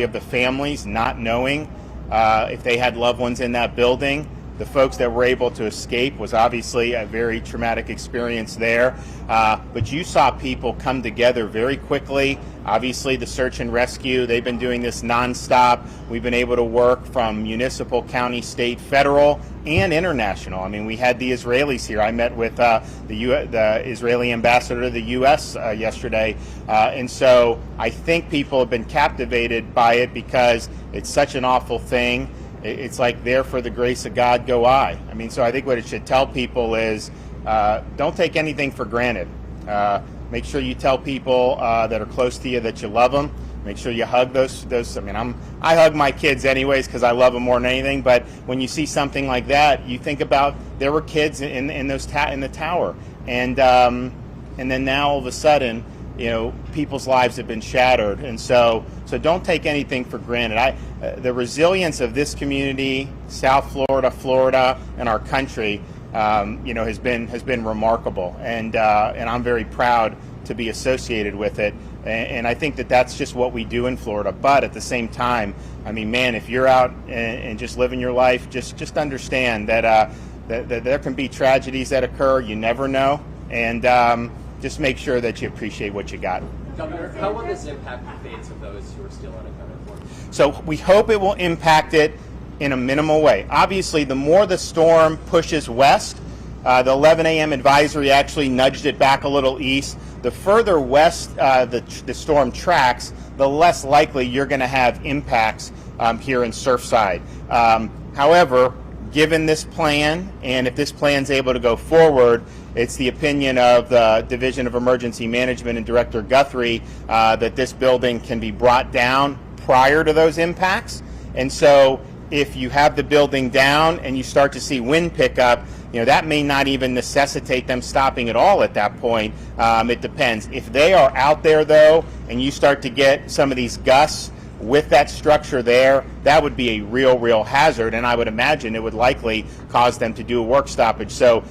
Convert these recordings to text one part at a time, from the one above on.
of the families not knowing if they had loved ones in that building. The folks that were able to escape was obviously a very traumatic experience there. But you saw people come together very quickly. Obviously, the search and rescue, they've been doing this nonstop. We've been able to work from municipal, county, state, federal, and international. I mean, we had the Israelis here. I met with the Israeli ambassador to the U.S. Yesterday. And so I think people have been captivated by it because it's such an awful thing. It's like, there for the grace of God go I. I mean, so I think what it should tell people is don't take anything for granted. Make sure you tell people that are close to you that you love them. Make sure you hug those. I mean, I hug my kids anyways because I love them more than anything. But when you see something like that, you think about there were kids in the tower, and then now all of a sudden, you know, people's lives have been shattered, and so don't take anything for granted. The resilience of this community, South Florida, and our country, you know, has been remarkable, and I'm very proud to be associated with it. And I think that that's just what we do in Florida. But at the same time, I mean, man, if you're out and just living your life, just understand that that there can be tragedies that occur. You never know, and just make sure that you appreciate what you got. Governor, how will this impact the fates of those who are still unaccounted for? So we hope it will impact it in a minimal way. Obviously, the more the storm pushes west, the 11 a.m. advisory actually nudged it back a little east. The further west the storm tracks, the less likely you're going to have impacts here in Surfside. However, given this plan, and if this plan's able to go forward, it's the opinion of the Division of Emergency Management and Director Guthrie that this building can be brought down prior to those impacts. And so if you have the building down and you start to see wind pick up, you know, that may not even necessitate them stopping at all at that point. It depends. If they are out there, though, and you start to get some of these gusts with that structure there, that would be a real hazard, and I would imagine it would likely cause them to do a work stoppage. So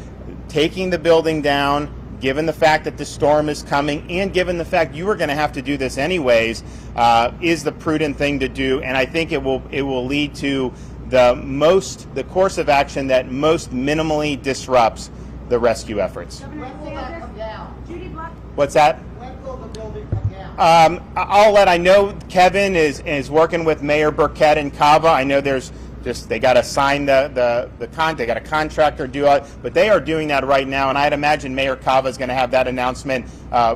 taking the building down, given the fact that the storm is coming, and given the fact you were going to have to do this anyways, is the prudent thing to do, and I think it will lead to the course of action that most minimally disrupts the rescue efforts. When will that come down? What's that? When will the building come down? I know Kevin is working with Mayor Burkett and Cava. I know they got to sign they got a contractor do it, but they are doing that right now, and I'd imagine Mayor Cava is going to have that announcement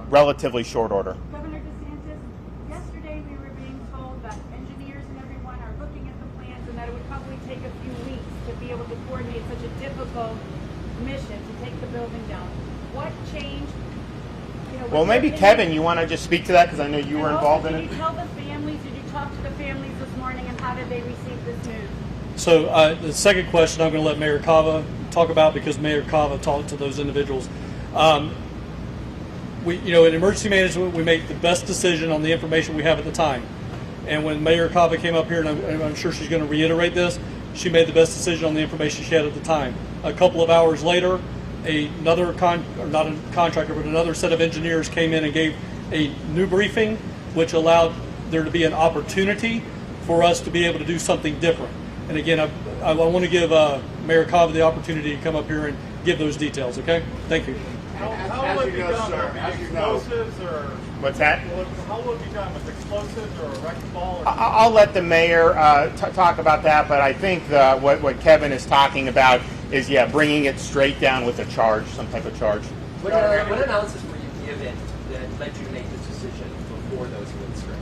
relatively short order. Governor DeSantis, yesterday we were being told that engineers and everyone are looking at the plans and that it would probably take a few weeks to be able to coordinate such a difficult mission to take the building down. What changed? You know, Well, maybe Kevin, you want to just speak to that because I know you were involved in it. Did you tell the families? Did you talk to the families this morning, and how did they receive this news? So the second question I'm going to let Mayor Cava talk about because Mayor Cava talked to those individuals. In emergency management, we make the best decision on the information we have at the time. And when Mayor Cava came up here, and I'm sure she's going to reiterate this, she made the best decision on the information she had at the time. A couple of hours later, another another set of engineers came in and gave a new briefing, which allowed there to be an opportunity for us to be able to do something different. And again, I want to give Mayor Cava the opportunity to come up here and give those details, okay? Thank you. How will it be done, sir? Explosives or... What's that? How will it be done, with explosives or a wrecking ball? I'll let the mayor talk about that, but I think what Kevin is talking about is, bringing it straight down with a charge, some type of charge. What analysis were you given that led you to make this decision before those winds struck?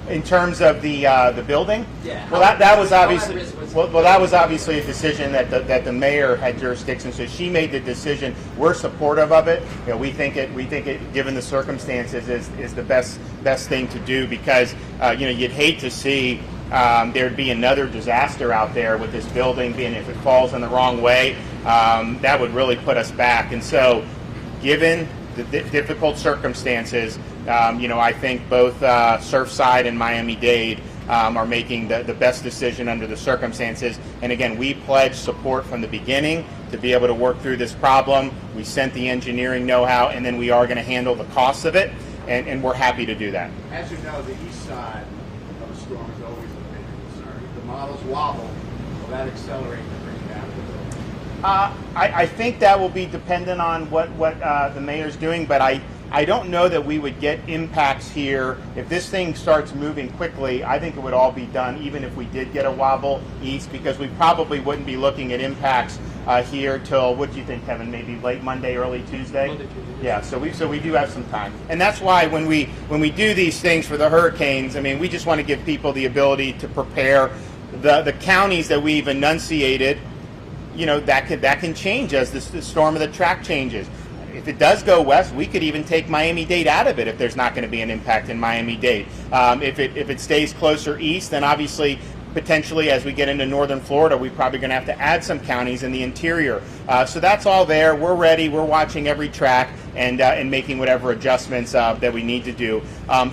In terms of the building? Yeah. Well, that was obviously that was obviously a decision that the mayor had jurisdiction. So she made the decision. We're supportive of it. You know, we think it, given the circumstances, is the best thing to do because you'd hate to see there'd be another disaster out there with this building being, if it falls in the wrong way, that would really put us back. And so, given the difficult circumstances, I think both Surfside and Miami-Dade are making the best decision under the circumstances. And again, we pledged support from the beginning to be able to work through this problem. We sent the engineering know-how, and then we are going to handle the costs of it, and we're happy to do that. As you know, the east side of storm is always a major concern. If the models wobble, will that accelerate the bringing down of the building? I think that will be dependent on what the mayor's doing, but I don't know that we would get impacts here. If this thing starts moving quickly, I think it would all be done even if we did get a wobble east, because we probably wouldn't be looking at impacts here till, what do you think, Kevin, maybe late Monday, early Tuesday? Monday, Tuesday. Yeah, so we do have some time. And that's why when we do these things for the hurricanes, I mean, we just want to give people the ability to prepare. The counties that we've enunciated, you know, that can change as the storm of the track changes. If it does go west, we could even take Miami-Dade out of it if there's not going to be an impact in Miami-Dade. If it stays closer east, then obviously, potentially, as we get into northern Florida, we're probably going to have to add some counties in the interior. So that's all there. We're ready. We're watching every track and making whatever adjustments that we need to do.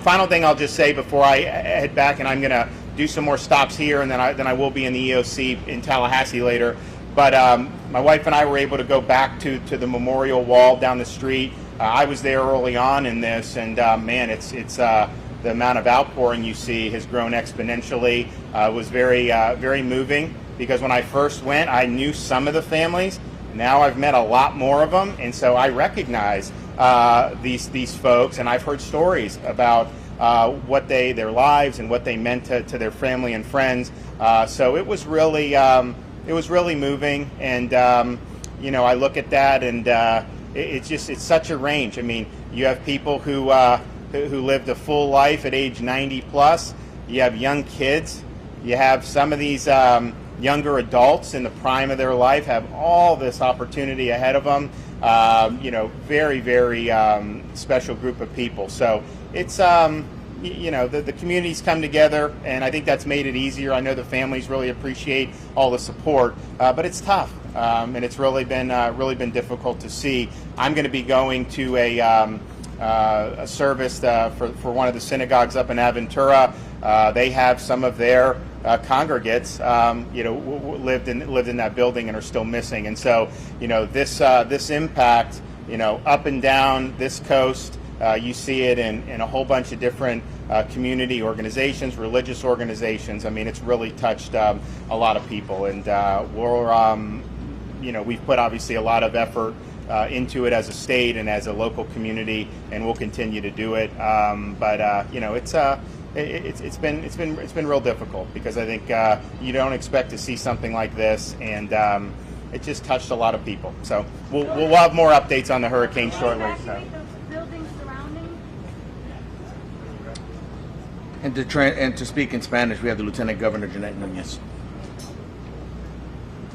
Final thing I'll just say before I head back, and I'm going to do some more stops here, and then I will be in the EOC in Tallahassee later. But my wife and I were able to go back to the memorial wall down the street. I was there early on in this, and man, it's the amount of outpouring you see has grown exponentially. It was very moving, because when I first went, I knew some of the families. Now I've met a lot more of them, and so I recognize these folks, and I've heard stories about what their lives and what they meant to their family and friends. So it was really. It was really moving, and you know, I look at that, and it's such a range. I mean, you have people who lived a full life at age 90 plus. You have young kids. You have some of these younger adults in the prime of their life have all this opportunity ahead of them. You know, very special group of people. So it's you know, the communities come together, and I think that's made it easier. I know the families really appreciate all the support, but it's tough, and it's really been difficult to see. I'm going to be going to a service for one of the synagogues up in Aventura. They have some of their congregates, you know, lived in that building and are still missing, and so, you know, this impact, you know, up and down this coast. You see it in a whole bunch of different community organizations, religious organizations. I mean, it's really touched a lot of people, and you know, we've put obviously a lot of effort into it as a state and as a local community, and we'll continue to do it. But you know, it's been real difficult, because I think you don't expect to see something like this, and it just touched a lot of people. So we'll have more updates on the hurricane shortly. So. And to speak in Spanish, we have the Lieutenant Governor Jeanette Núñez.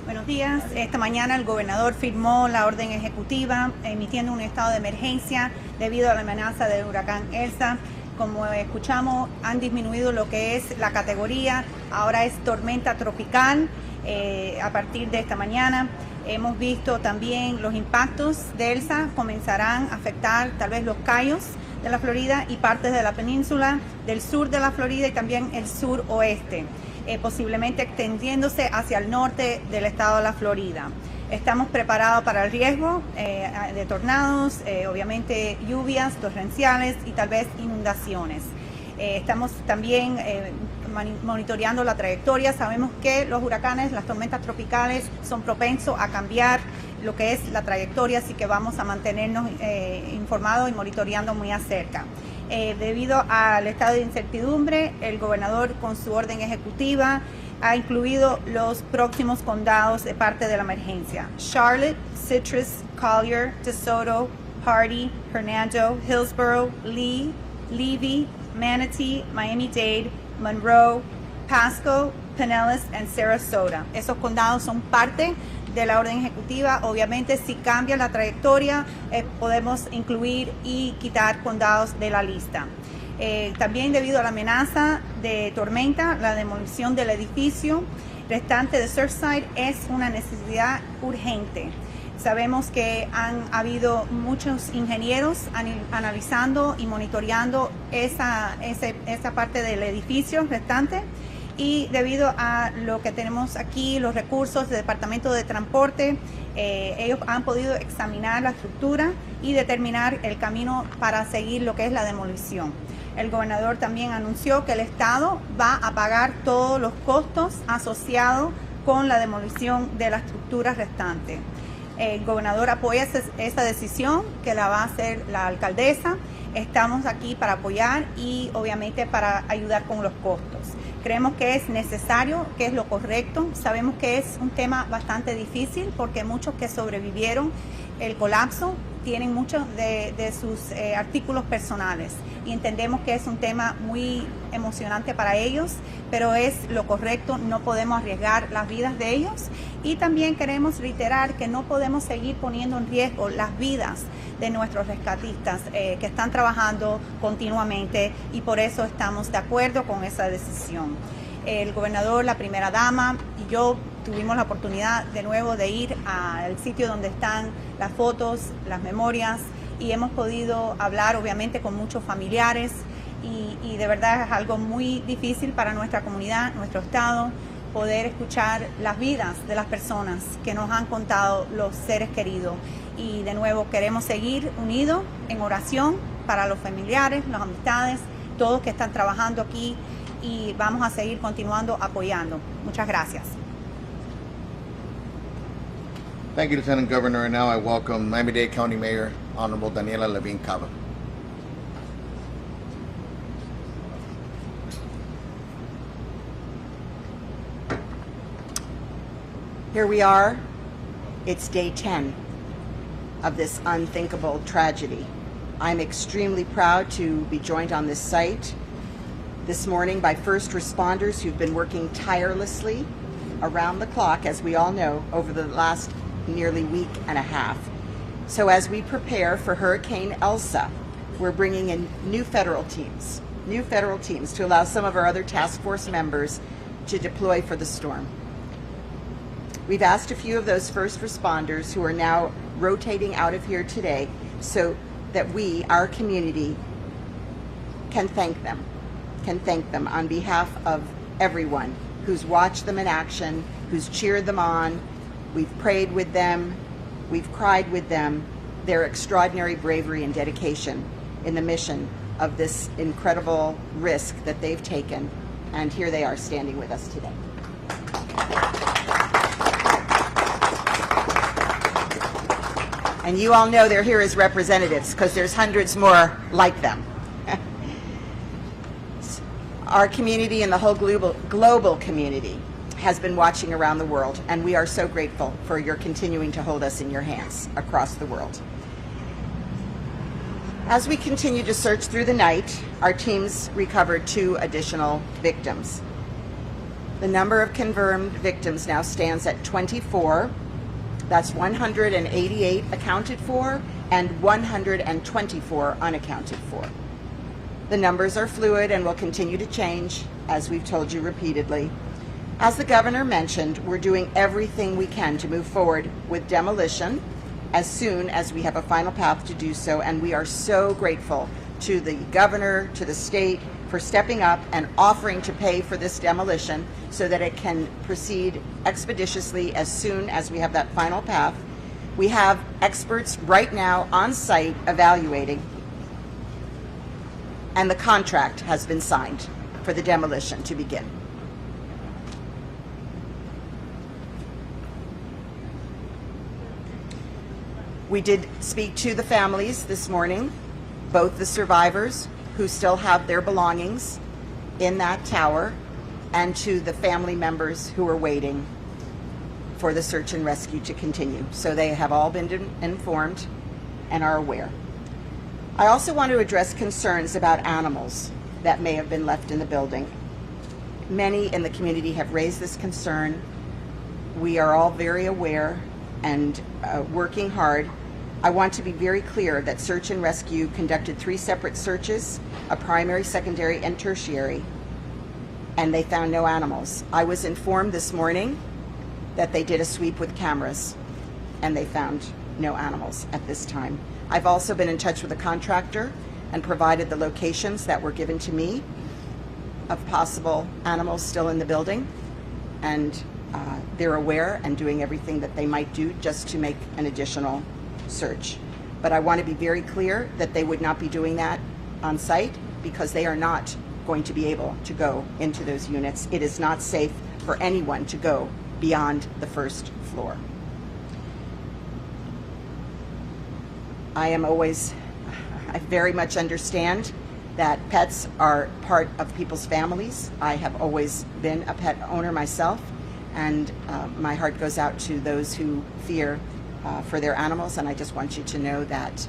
Buenos días. Esta mañana el gobernador firmó la orden ejecutiva emitiendo un estado de emergencia debido a la amenaza del huracán Elsa. Como escuchamos, han disminuido lo que es la categoría, ahora es tormenta tropical a partir de esta mañana. Hemos visto también los impactos de Elsa comenzarán a afectar tal vez los cayos de la Florida y partes de la península, del sur de la Florida y también el sur oeste, posiblemente extendiéndose hacia el norte del estado de la Florida. Estamos preparados para el riesgo de tornados, obviamente lluvias torrenciales y tal vez inundaciones. Estamos también monitoreando la trayectoria. Sabemos que los huracanes, las tormentas tropicales son propensos a cambiar lo que es la trayectoria, así que vamos a mantenernos informados y monitoreando muy acerca. Debido al estado de incertidumbre, el gobernador con su orden ejecutiva ha incluido los próximos condados de parte de la emergencia: Charlotte, Citrus, Collier, DeSoto, Hardy, Hernando, Hillsborough, Lee, Levy, Manatee, Miami-Dade, Monroe, Pasco, Pinellas y Sarasota. Esos condados son parte de la orden ejecutiva. Obviamente, si cambia la trayectoria, podemos incluir y quitar condados de la lista. También debido a la amenaza de tormenta, la demolición del edificio restante de Surfside es una necesidad urgente. Sabemos que han habido muchos ingenieros analizando y monitoreando esa parte del edificio restante, y debido a lo que tenemos aquí, los recursos del Departamento de Transporte, ellos han podido examinar la estructura y determinar el camino para seguir lo que es la demolición. El gobernador también anunció que el Estado va a pagar todos los costos asociados con la demolición de la estructura restante. El gobernador apoya esa decisión que la va a hacer la alcaldesa. Estamos aquí para apoyar y obviamente para ayudar con los costos. Creemos que es necesario, que es lo correcto. Sabemos que es un tema bastante difícil porque muchos que sobrevivieron el colapso tienen muchos de sus artículos personales y entendemos que es un tema muy emocionante para ellos, pero es lo correcto, no podemos arriesgar las vidas de ellos y también queremos reiterar que no podemos seguir poniendo en riesgo las vidas de nuestros rescatistas que están trabajando continuamente y por eso estamos de acuerdo con esa decisión. El gobernador, la primera dama y yo tuvimos la oportunidad de nuevo de ir al sitio donde están las fotos, las memorias y hemos podido hablar obviamente con muchos familiares y de verdad es algo muy difícil para nuestra comunidad, nuestro estado, poder escuchar las vidas de las personas que nos han contado los seres queridos y de nuevo queremos seguir unidos en oración para los familiares, las amistades, todos que están trabajando aquí y vamos a seguir continuando apoyando. Muchas gracias. Thank you, Lieutenant Governor. And now I welcome Miami-Dade County Mayor, Honorable Daniela Levine Cava. Here we are. It's day 10 of this unthinkable tragedy. I'm extremely proud to be joined on this site this morning by first responders who've been working tirelessly around the clock, as we all know, over the last nearly week and a half. So as we prepare for Hurricane Elsa, we're bringing in new federal teams to allow some of our other task force members to deploy for the storm. We've asked a few of those first responders who are now rotating out of here today so that we, our community, can thank them on behalf of everyone who's watched them in action, who's cheered them on. We've prayed with them, we've cried with them, their extraordinary bravery and dedication in the mission of this incredible risk that they've taken. And here they are standing with us today. And you all know they're here as representatives because there's hundreds more like them. Our community and the whole global community has been watching around the world, and we are so grateful for your continuing to hold us in your hands across the world. As we continue to search through the night, our teams recovered 2 additional victims. The number of confirmed victims now stands at 24. That's 188 accounted for and 124 unaccounted for. The numbers are fluid and will continue to change, as we've told you repeatedly. As the governor mentioned, we're doing everything we can to move forward with demolition as soon as we have a final path to do so, and we are so grateful to the governor, to the state, for stepping up and offering to pay for this demolition so that it can proceed expeditiously as soon as we have that final path. We have experts right now on site evaluating, and the contract has been signed for the demolition to begin. We did speak to the families this morning, both the survivors who still have their belongings in that tower and to the family members who are waiting for the search and rescue to continue. So they have all been informed and are aware. I also want to address concerns about animals that may have been left in the building. Many in the community have raised this concern. We are all very aware and working hard. I want to be very clear that search and rescue conducted 3 separate searches, a primary, secondary, and tertiary, and they found no animals. I was informed this morning that they did a sweep with cameras and they found no animals at this time. I've also been in touch with the contractor and provided the locations that were given to me of possible animals still in the building, and they're aware and doing everything that they might do just to make an additional search. But I want to be very clear that they would not be doing that on site. because they are not going to be able to go into those units. It is not safe for anyone to go beyond the first floor. I very much understand that pets are part of people's families. I have always been a pet owner myself, and my heart goes out to those who fear for their animals, and I just want you to know that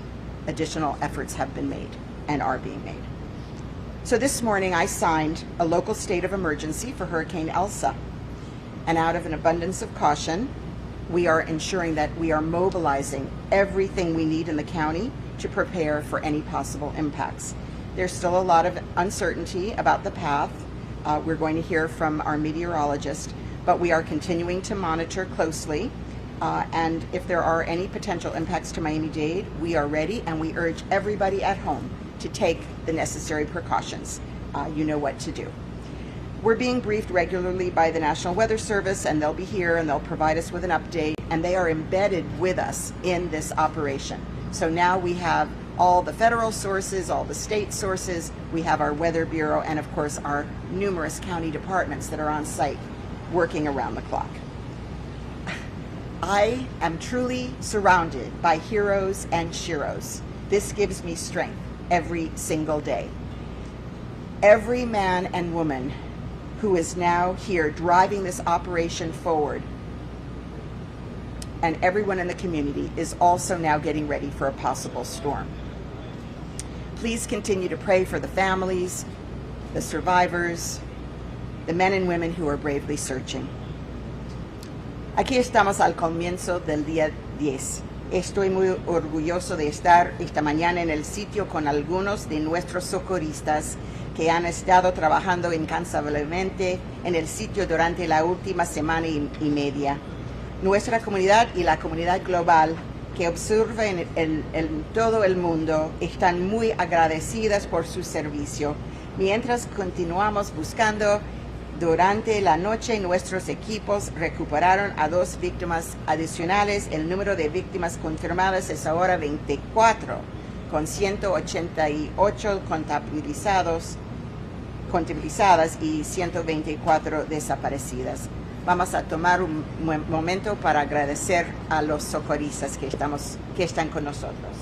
additional efforts have been made and are being made. So this morning I signed a local state of emergency for Hurricane Elsa, and out of an abundance of caution, we are ensuring that we are mobilizing everything we need in the county to prepare for any possible impacts. There's still a lot of uncertainty about the path. We're going to hear from our meteorologist, but we are continuing to monitor closely. And if there are any potential impacts to Miami-Dade, we are ready, and we urge everybody at home to take the necessary precautions. You know what to do. We're being briefed regularly by the National Weather Service, and they'll be here and they'll provide us with an update, and they are embedded with us in this operation. So now we have all the federal sources, all the state sources, we have our Weather Bureau, and of course our numerous county departments that are on site working around the clock. I am truly surrounded by heroes and sheroes. This gives me strength every single day. Every man and woman who is now here driving this operation forward, and everyone in the community is also now getting ready for a possible storm. Please continue to pray for the families, the survivors, the men and women who are bravely searching. Aquí estamos al comienzo del día 10. Estoy muy orgulloso de estar esta mañana en el sitio con algunos de nuestros socorristas que han estado trabajando incansablemente en el sitio durante la última semana y media. Nuestra comunidad y la comunidad global que observa en todo el mundo están muy agradecidas por su servicio. Mientras continuamos buscando, durante la noche nuestros equipos recuperaron a 2 víctimas adicionales. El número de víctimas confirmadas es ahora 24, con 188 contabilizadas y 124 desaparecidas. Vamos a tomar un momento para agradecer a los socorristas que están con nosotros.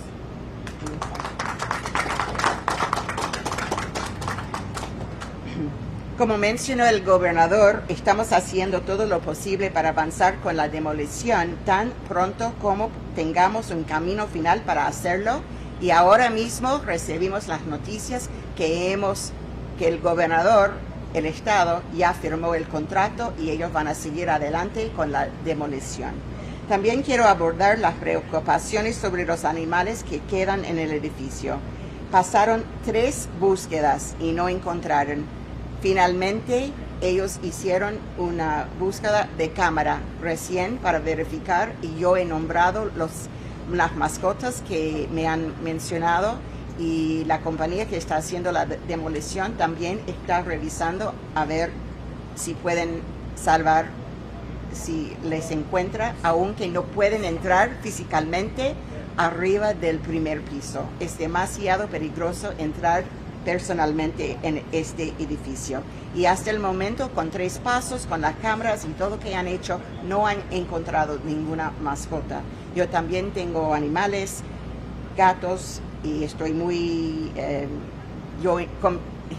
Como mencionó el gobernador, estamos haciendo todo lo posible para avanzar con la demolición tan pronto como tengamos un camino final para hacerlo, y ahora mismo recibimos las noticias que el gobernador, el estado, ya firmó el contrato y ellos van a seguir adelante con la demolición. También quiero abordar las preocupaciones sobre los animales que quedan en el edificio. Pasaron 3 búsquedas y no encontraron. Finalmente, ellos hicieron una búsqueda de cámara recién para verificar, y yo he nombrado las mascotas que me han mencionado, y la compañía que está haciendo la demolición también está revisando a ver si pueden salvar, si les encuentra, aunque no pueden entrar físicamente arriba del primer piso. Es demasiado peligroso entrar personalmente en este edificio, y hasta el momento, con 3 pasos, con las cámaras y todo que han hecho, no han encontrado ninguna mascota. Yo también tengo animales, gatos, y estoy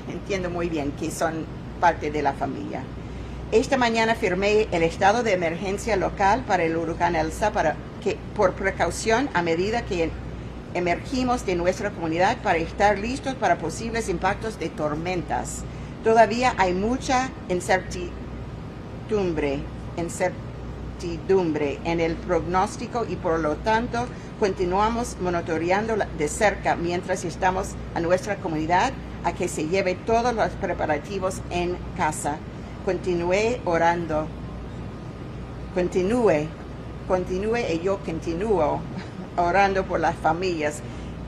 entiendo muy bien que son parte de la familia. Esta mañana firmé el estado de emergencia local para el huracán Elsa por precaución a medida que emergimos de nuestra comunidad, para estar listos para posibles impactos de tormentas. Todavía hay mucha incertidumbre en el pronóstico, y por lo tanto continuamos monitoreando de cerca mientras estamos a nuestra comunidad a que se lleve todos los preparativos en casa. Continúe orando. Continúe y yo continúo orando por las familias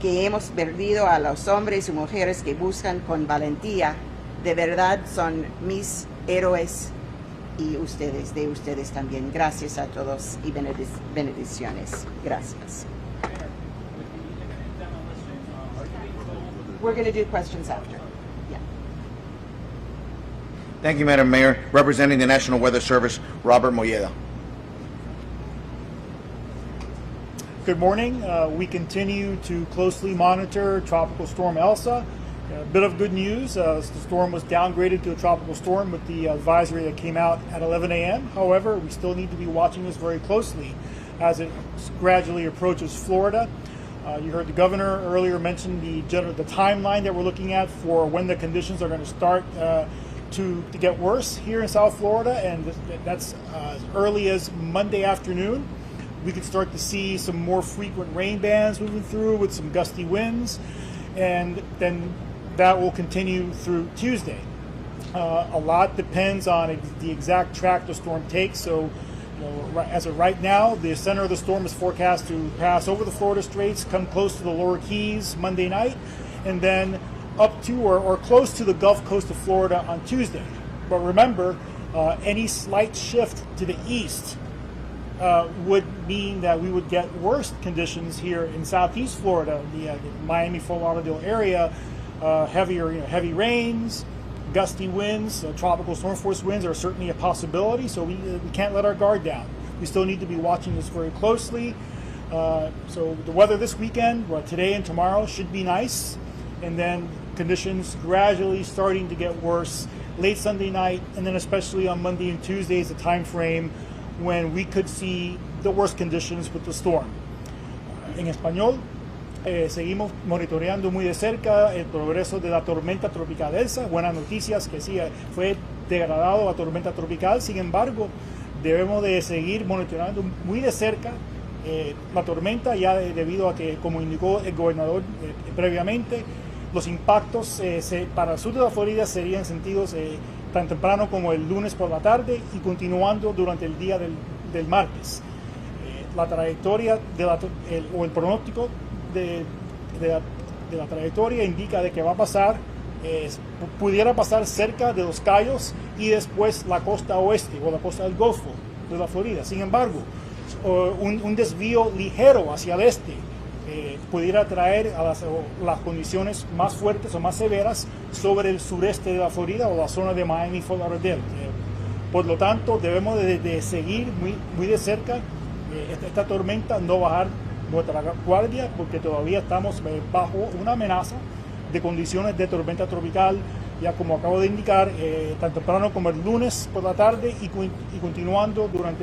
que hemos perdido, a los hombres y mujeres que buscan con valentía. De verdad son mis héroes, y de ustedes también. Gracias a todos y bendiciones. Gracias. We're going to do questions after. Thank you, Madam Mayor. Representing the National Weather Service, Robert Molleda. Good morning. We continue to closely monitor Tropical Storm Elsa. A bit of good news, the storm was downgraded to a tropical storm with the advisory that came out at 11 a.m. However, we still need to be watching this very closely as it gradually approaches Florida. You heard the governor earlier mention the timeline that we're looking at for when the conditions are going to start to get worse here in South Florida, and that's as early as Monday afternoon. We could start to see some more frequent rain bands moving through with some gusty winds, and then that will continue through Tuesday. A lot depends on the exact track the storm takes. So, as of right now, the center of the storm is forecast to pass over the Florida Straits, come close to the lower Keys Monday night, and then up to or close to the Gulf Coast of Florida on Tuesday. But remember, any slight shift to the east would mean that we would get worse conditions here in Southeast Florida, the Miami-Fort Lauderdale area. Heavy rains, gusty winds, tropical storm force winds are certainly a possibility. So we can't let our guard down. We still need to be watching this very closely. So the weather this weekend, today and tomorrow, should be nice, and then conditions gradually starting to get worse late Sunday night, and then especially on Monday and Tuesday is the time frame when we could see the worst conditions with the storm. En español, seguimos monitoreando muy de cerca el progreso de la tormenta tropical Elsa. Buenas noticias que sí fue degradado a tormenta tropical. Sin embargo, debemos de seguir monitoreando muy de cerca la tormenta, ya debido a que, como indicó el gobernador previamente, los impactos para el sur de la Florida serían sentidos tan temprano como el lunes por la tarde y continuando durante el día del martes. La trayectoria o el pronóstico de la trayectoria indica de que va a pasar, pudiera pasar cerca de Los Cayos y después la costa oeste o la costa del Golfo de la Florida. Sin embargo, un desvío ligero hacia el este pudiera traer a las condiciones más fuertes o más severas sobre el sureste de la Florida o la zona de Miami-Fort Lauderdale. Por lo tanto, debemos de seguir muy de cerca esta tormenta, no bajar nuestra guardia, porque todavía estamos bajo una amenaza de condiciones de tormenta tropical, ya como acabo de indicar, tan temprano como el lunes por la tarde y continuando durante